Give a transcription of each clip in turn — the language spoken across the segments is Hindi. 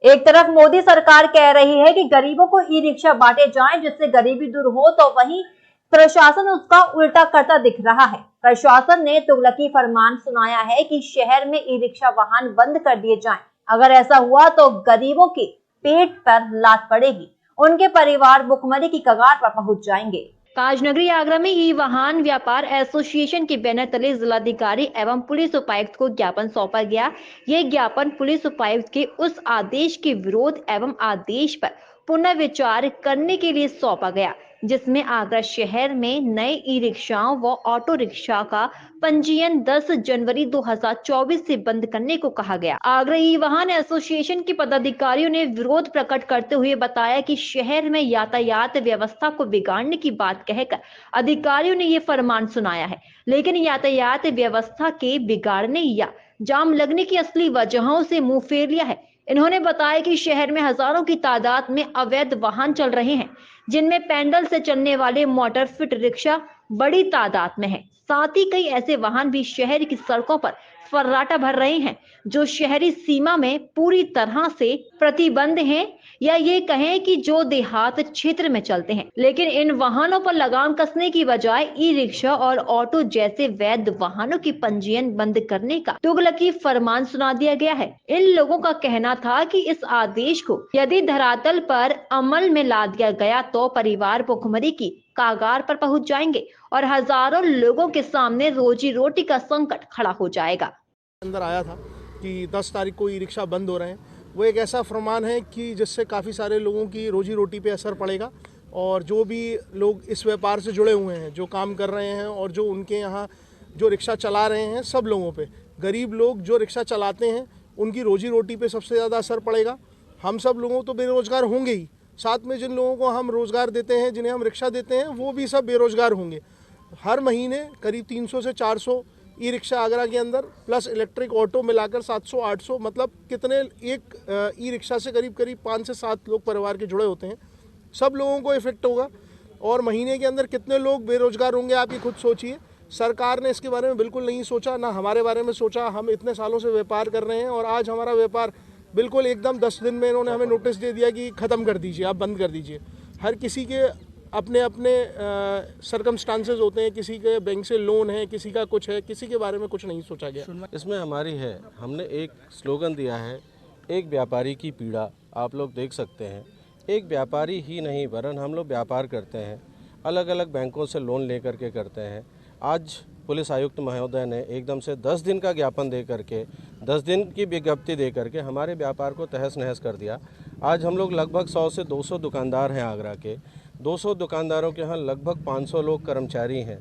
एक तरफ मोदी सरकार कह रही है कि गरीबों को ई रिक्शा बांटे जाएं जिससे गरीबी दूर हो, तो वहीं प्रशासन उसका उल्टा करता दिख रहा है। प्रशासन ने तुगलकी फरमान सुनाया है कि शहर में ई रिक्शा वाहन बंद कर दिए जाएं। अगर ऐसा हुआ तो गरीबों के पेट पर लात पड़ेगी, उनके परिवार भुखमरी की कगार पर पहुंच जाएंगे। ताजनगरी आगरा में ई वाहन व्यापार एसोसिएशन के बैनर तले जिलाधिकारी एवं पुलिस उपायुक्त को ज्ञापन सौंपा गया। ये ज्ञापन पुलिस उपायुक्त के उस आदेश के विरोध एवं आदेश पर पुनर्विचार करने के लिए सौंपा गया, जिसमें आगरा शहर में नए ई रिक्शाओं व ऑटो रिक्शा का पंजीयन 10 जनवरी 2024 से बंद करने को कहा गया। आगरा ई वाहन एसोसिएशन के पदाधिकारियों ने विरोध प्रकट करते हुए बताया कि शहर में यातायात व्यवस्था को बिगाड़ने की बात कहकर अधिकारियों ने ये फरमान सुनाया है, लेकिन यातायात व्यवस्था के बिगाड़ने या जाम लगने की असली वजहों से मुंह फेर लिया है। इन्होंने बताया कि शहर में हजारों की तादाद में अवैध वाहन चल रहे हैं, जिनमें पैडल से चलने वाले मोटर फिट रिक्शा बड़ी तादाद में है। साथ ही कई ऐसे वाहन भी शहर की सड़कों पर फर्राटा भर रहे हैं, जो शहरी सीमा में पूरी तरह से प्रतिबंध हैं, या ये कहें कि जो देहात क्षेत्र में चलते हैं। लेकिन इन वाहनों पर लगाम कसने की बजाय ई रिक्शा और ऑटो जैसे वैध वाहनों की पंजीयन बंद करने का तुगलकी फरमान सुना दिया गया है। इन लोगों का कहना था कि इस आदेश को यदि धरातल पर अमल में ला दिया गया तो परिवार भुखमरी की कागार पर पहुंच जाएंगे और हजारों लोगों के सामने रोजी रोटी का संकट खड़ा हो जाएगा। अंदर आया था कि 10 तारीख को ई रिक्शा बंद हो रहे हैं। वो एक ऐसा फरमान है कि जिससे काफ़ी सारे लोगों की रोजी रोटी पे असर पड़ेगा, और जो भी लोग इस व्यापार से जुड़े हुए हैं, जो काम कर रहे हैं और जो उनके यहाँ जो रिक्शा चला रहे हैं, सब लोगों पे, गरीब लोग जो रिक्शा चलाते हैं उनकी रोजी रोटी पे सबसे ज़्यादा असर पड़ेगा। हम सब लोगों तो बेरोज़गार होंगे ही, साथ में जिन लोगों को हम रोज़गार देते हैं, जिन्हें हम रिक्शा देते हैं, वो भी सब बेरोज़गार होंगे। हर महीने करीब 300 से 400 ई रिक्शा आगरा के अंदर प्लस इलेक्ट्रिक ऑटो मिलाकर 700-800, मतलब कितने, एक ई रिक्शा से करीब 5 से 7 लोग परिवार के जुड़े होते हैं। सब लोगों को इफेक्ट होगा, और महीने के अंदर कितने लोग बेरोजगार होंगे आप ये खुद सोचिए। सरकार ने इसके बारे में बिल्कुल नहीं सोचा, ना हमारे बारे में सोचा। हम इतने सालों से व्यापार कर रहे हैं और आज हमारा व्यापार बिल्कुल एकदम 10 दिन में इन्होंने हमें नोटिस दे दिया कि ख़त्म कर दीजिए, आप बंद कर दीजिए। हर किसी के अपने अपने सर्कमस्टांसेस होते हैं, किसी के बैंक से लोन है, किसी का कुछ है, किसी के बारे में कुछ नहीं सोचा गया। इसमें हमारी है, हमने एक स्लोगन दिया है, एक व्यापारी की पीड़ा। आप लोग देख सकते हैं, एक व्यापारी ही नहीं वरन हम लोग व्यापार करते हैं, अलग अलग बैंकों से लोन लेकर के करते हैं। आज पुलिस आयुक्त महोदय ने एकदम से 10 दिन का ज्ञापन दे करके, 10 दिन की विज्ञप्ति दे करके हमारे व्यापार को तहस नहस कर दिया। आज हम लोग लगभग 100 से 200 दुकानदार हैं आगरा के। 200 दुकानदारों के यहाँ लगभग 500 लोग कर्मचारी हैं।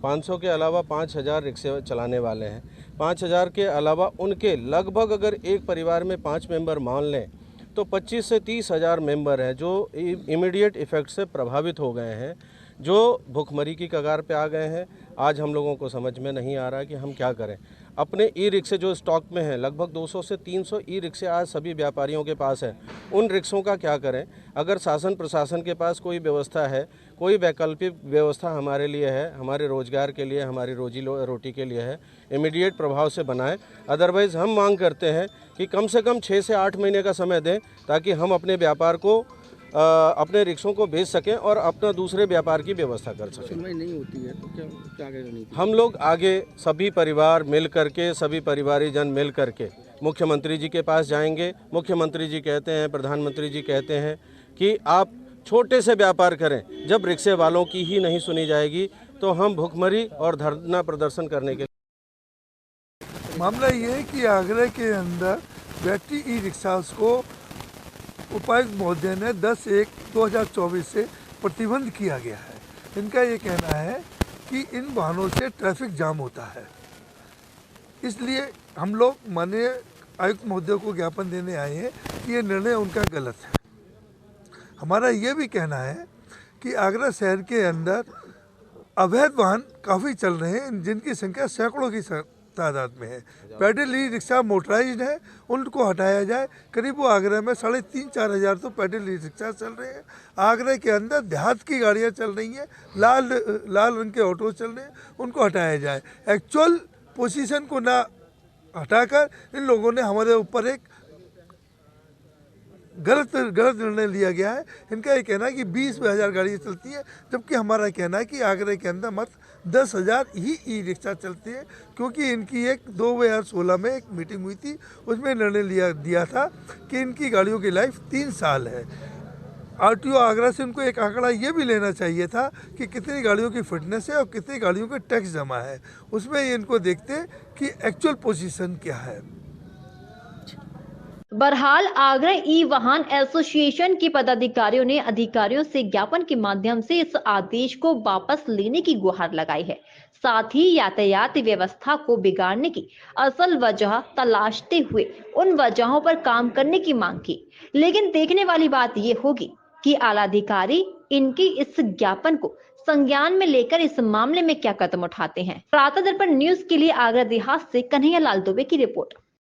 500 के अलावा 5000 रिक्शे चलाने वाले हैं। 5000 के अलावा उनके लगभग अगर एक परिवार में 5 मेंबर मान लें तो 25 से 30 हज़ार मेंबर हैं जो इमीडिएट इफ़ेक्ट से प्रभावित हो गए हैं, जो भुखमरी की कगार पे आ गए हैं। आज हम लोगों को समझ में नहीं आ रहा कि हम क्या करें। अपने ई रिक्शे जो स्टॉक में हैं, लगभग 200 से 300 ई रिक्शे आज सभी व्यापारियों के पास है। उन रिक्शों का क्या करें? अगर शासन प्रशासन के पास कोई व्यवस्था है, कोई वैकल्पिक व्यवस्था हमारे लिए है, हमारे रोजगार के लिए, हमारी रोजी रोटी के लिए है, इमीडिएट प्रभाव से बनाएं। अदरवाइज़ हम मांग करते हैं कि कम से कम 6 से 8 महीने का समय दें, ताकि हम अपने व्यापार को अपने रिक्शों को बेच सकें और अपना दूसरे व्यापार की व्यवस्था कर सकें। सुनवाई नहीं होती है तो क्या करेंगे? हम लोग आगे सभी परिवार मिल करके, सभी परिवारीजन मिल करके मुख्यमंत्री जी के पास जाएंगे। मुख्यमंत्री जी कहते हैं, प्रधानमंत्री जी कहते हैं कि आप छोटे से व्यापार करें। जब रिक्शे वालों की ही नहीं सुनी जाएगी तो हम भुखमरी और धरना प्रदर्शन करने के मामला ये है कि आगरा के अंदर बैटरी ई रिक्शास को उपायुक्त महोदय ने 10/1/2024 से प्रतिबंध किया गया है। इनका ये कहना है कि इन वाहनों से ट्रैफिक जाम होता है, इसलिए हम लोग माननीय आयुक्त महोदय को ज्ञापन देने आए हैं कि ये निर्णय उनका गलत है। हमारा ये भी कहना है कि आगरा शहर के अंदर अवैध वाहन काफ़ी चल रहे हैं, जिनकी संख्या सैकड़ों की तादाद में है। पैडल ई रिक्शा मोटराइज्ड है, उनको हटाया जाए। करीब वो आगरा में 3,500-4 हज़ार तो पैडल ई रिक्शा चल रहे हैं। आगरा के अंदर देहात की गाड़ियाँ चल रही हैं, लाल रंग के ऑटो चल रहे हैं, उनको हटाया जाए। एक्चुअल पोजीशन को ना हटाकर इन लोगों ने हमारे ऊपर एक गलत निर्णय लिया गया है। इनका ये कहना है कि 20,000 गाड़ियाँ चलती है, जबकि हमारा कहना है कि आगरा के अंदर मात्र 10,000 ही ई रिक्शा चलती है, क्योंकि इनकी एक 2016 में एक मीटिंग हुई थी, उसमें निर्णय दिया था कि इनकी गाड़ियों की लाइफ 3 साल है। आरटीओ आगरा से उनको एक आंकड़ा ये भी लेना चाहिए था कि कितनी गाड़ियों की फिटनेस है और कितनी गाड़ियों के टैक्स जमा है, उसमें ये इनको देखते कि एक्चुअल पोजीशन क्या है। बहरहाल आगरा ई वाहन एसोसिएशन के पदाधिकारियों ने अधिकारियों से ज्ञापन के माध्यम से इस आदेश को वापस लेने की गुहार लगाई है। साथ ही यातायात व्यवस्था को बिगाड़ने की असल वजह तलाशते हुए उन वजहों पर काम करने की मांग की। लेकिन देखने वाली बात ये होगी कि आलाधिकारी इनकी इस ज्ञापन को संज्ञान में लेकर इस मामले में क्या कदम उठाते हैं। प्रातः दर्पण न्यूज के लिए आगरा देहात से कन्हैया लाल दुबे की रिपोर्ट।